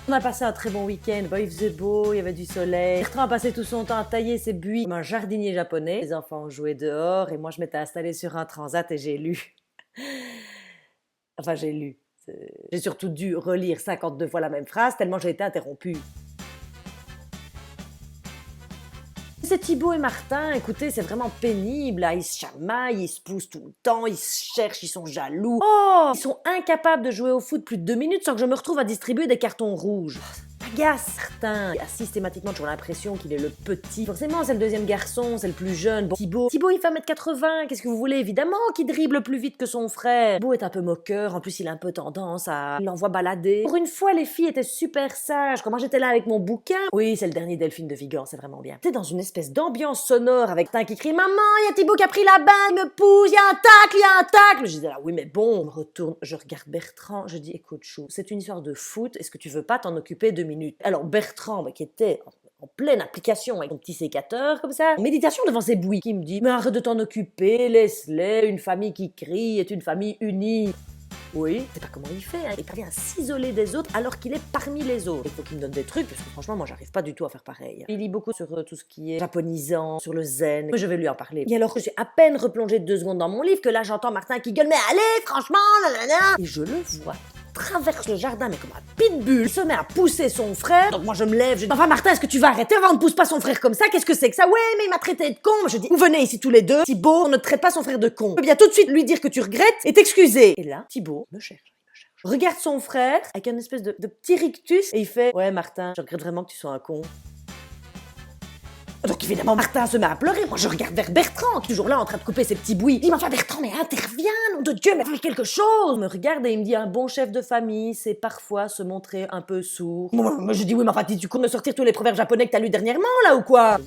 On a passé un très bon week-end, bah, il faisait beau, il y avait du soleil. Bertrand a passé tout son temps à tailler ses buis comme un jardinier japonais. Les enfants ont joué dehors et moi je m'étais installée sur un transat et j'ai lu. Enfin j'ai lu. J'ai surtout dû relire 52 fois la même phrase tellement j'ai été interrompue. C'est Thibaut et Martin, écoutez, c'est vraiment pénible, là. Ils se chamaillent, ils se poussent tout le temps, ils se cherchent, ils sont jaloux. Oh, ils sont incapables de jouer au foot plus de 2 minutes sans que je me retrouve à distribuer des cartons rouges. Agace, Martin. Il a systématiquement toujours l'impression qu'il est le petit. Forcément, c'est le deuxième garçon, c'est le plus jeune. Bon, Thibaut, il fait 1m80, qu'est-ce que vous voulez? Évidemment qu'il dribble plus vite que son frère. Thibaut est un peu moqueur, en plus il a un peu tendance à l'envoie balader. Pour une fois, les filles étaient super sages. Quand moi j'étais là avec mon bouquin, oui, c'est le dernier Delphine de Vigan, c'est vraiment bien. T'es dans une espèce d'ambiance sonore avec Martin qui crie: Maman, il y a Thibaut qui a pris la balle, il me pousse, il y a un tacle, il y a un tacle. Je disais là, oui, mais bon, on me retourne, je regarde Bertrand, je dis: écoute, chou, c'est une histoire de foot, est-ce que tu veux pas t'en occuper 2 minutes? Alors Bertrand, qui était en pleine application avec son petit sécateur, comme ça, en méditation devant ses bouilles, qui me dit: mais arrête de t'en occuper, laisse-les, une famille qui crie est une famille unie. Oui, c'est pas comment il fait, hein. Il parvient à s'isoler des autres alors qu'il est parmi les autres. Il faut qu'il me donne des trucs, parce que franchement, moi, j'arrive pas du tout à faire pareil. Il lit beaucoup sur tout ce qui est japonisant, sur le zen. Mais je vais lui en parler. Et alors que j'ai à peine replongé 2 secondes dans mon livre, que là, j'entends Martin qui gueule: mais allez, franchement, nanana. Et je le vois traverse le jardin, mais comme un pitbull, il se met à pousser son frère. Donc moi je me lève, je dis: enfin Martin, est-ce que tu vas arrêter? Enfin, on ne pousse pas son frère comme ça, qu'est-ce que c'est que ça? Ouais, mais il m'a traité de con. Je dis: vous venez ici tous les deux, Thibaut, on ne traite pas son frère de con. Tu peux bien tout de suite lui dire que tu regrettes et t'excuser. Et là, Thibaut me cherche. Regarde son frère avec un espèce de petit rictus et il fait: ouais Martin, je regrette vraiment que tu sois un con. Donc évidemment, Martin se met à pleurer. Moi, je regarde vers Bertrand, qui est toujours là en train de couper ses petits bouis. Il dit: mais enfin, Bertrand, mais interviens, nom de Dieu, mais fais quelque chose. Il me regarde et il me dit: un bon chef de famille, c'est parfois se montrer un peu sourd. Moi, je dis: oui, mais enfin, tu comptes me sortir tous les proverbes japonais que t'as lus dernièrement, là, ou quoi?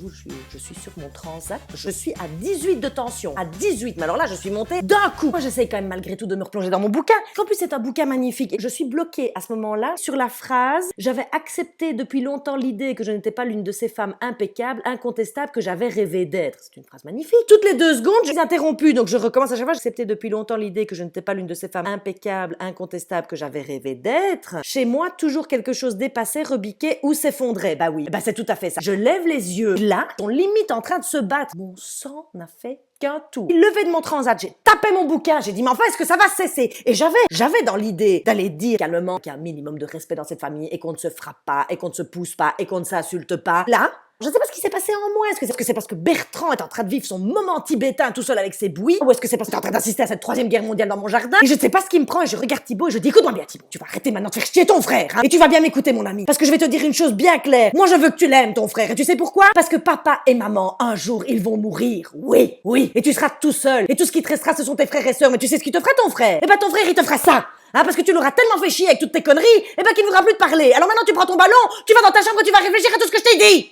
Je suis sur mon transat, je suis à 18 de tension. À 18, mais alors là, je suis montée d'un coup. Moi, j'essaye quand même malgré tout de me replonger dans mon bouquin. En plus, c'est un bouquin magnifique. Et je suis bloquée à ce moment-là sur la phrase: j'avais accepté depuis longtemps l'idée que je n'étais pas l'une de ces femmes impeccables, incontestable que j'avais rêvé d'être. C'est une phrase magnifique. Toutes les 2 secondes, je suis interrompue, donc je recommence à chaque fois. J'acceptais depuis longtemps l'idée que je n'étais pas l'une de ces femmes impeccables, incontestables que j'avais rêvé d'être. Chez moi, toujours quelque chose dépassait, rebiquait ou s'effondrait. Bah oui, bah c'est tout à fait ça. Je lève les yeux. Là, on limite en train de se battre. Mon sang n'a fait qu'un tour. Il levait de mon transat, j'ai tapé mon bouquin, j'ai dit: mais enfin, est-ce que ça va cesser? Et j'avais dans l'idée d'aller dire calmement qu'il y a un minimum de respect dans cette famille et qu'on ne se frappe pas, et qu'on ne se pousse pas, et qu'on ne s'insulte pas. Là, je ne sais pas ce qui s'est passé en moi. Est-ce que c'est parce que Bertrand est en train de vivre son moment tibétain tout seul avec ses bouillies? Ou est-ce que c'est parce qu'il est en train d'assister à cette 3e guerre mondiale dans mon jardin? Et je ne sais pas ce qui me prend et je regarde Thibaut et je dis: écoute-moi bien Thibaut, tu vas arrêter maintenant de faire chier ton frère, hein, et tu vas bien m'écouter mon ami. Parce que je vais te dire une chose bien claire. Moi je veux que tu l'aimes ton frère. Et tu sais pourquoi? Parce que papa et maman, un jour, ils vont mourir. Oui, oui. Et tu seras tout seul. Et tout ce qui te restera, ce sont tes frères et sœurs. Mais tu sais ce qu'il te fera ton frère? Eh ben ton frère, il te fera ça. Hein, parce que tu l'auras tellement fait chier avec toutes tes conneries, eh ben qu'il ne voudra plus te parler. Alors maintenant tu prends ton ballon, tu vas dans ta chambre et tu vas réfléchir à tout ce que je t'ai dit.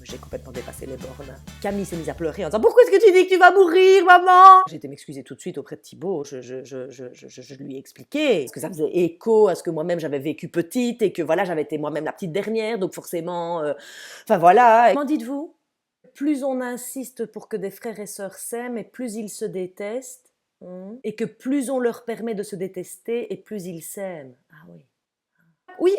J'ai complètement dépassé les bornes. Camille s'est mise à pleurer en disant: pourquoi est-ce que tu dis que tu vas mourir, maman? J'ai été m'excuser tout de suite auprès de Thibaut. Je lui ai expliqué parce que ça faisait écho à ce que moi-même j'avais vécu petite et que voilà, j'avais été moi-même la petite dernière, donc forcément, enfin voilà. Qu'en dites-vous? Plus on insiste pour que des frères et sœurs s'aiment, et plus ils se détestent, et que plus on leur permet de se détester, et plus ils s'aiment. Ah oui. Oui,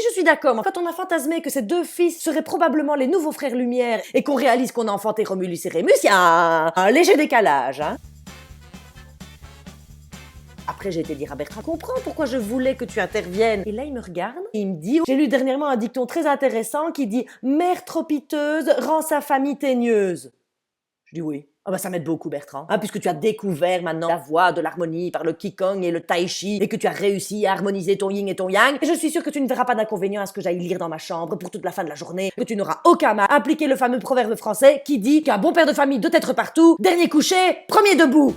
je suis d'accord. Quand on a fantasmé que ces 2 fils seraient probablement les nouveaux frères Lumière et qu'on réalise qu'on a enfanté Romulus et Rémus, il y a un léger décalage, hein. Après, j'ai été dire à Bertrand: comprends pourquoi je voulais que tu interviennes. Et là, il me regarde et il me dit: j'ai lu dernièrement un dicton très intéressant qui dit: mère trop piteuse rend sa famille teigneuse. Je dis: oui. Ah bah ça m'aide beaucoup Bertrand, puisque tu as découvert maintenant la voie de l'harmonie par le Qigong et le Tai Chi et que tu as réussi à harmoniser ton yin et ton yang. Et je suis sûre que tu ne verras pas d'inconvénient à ce que j'aille lire dans ma chambre pour toute la fin de la journée, que tu n'auras aucun mal à appliquer le fameux proverbe français qui dit qu'un bon père de famille doit être partout, dernier couché, premier debout.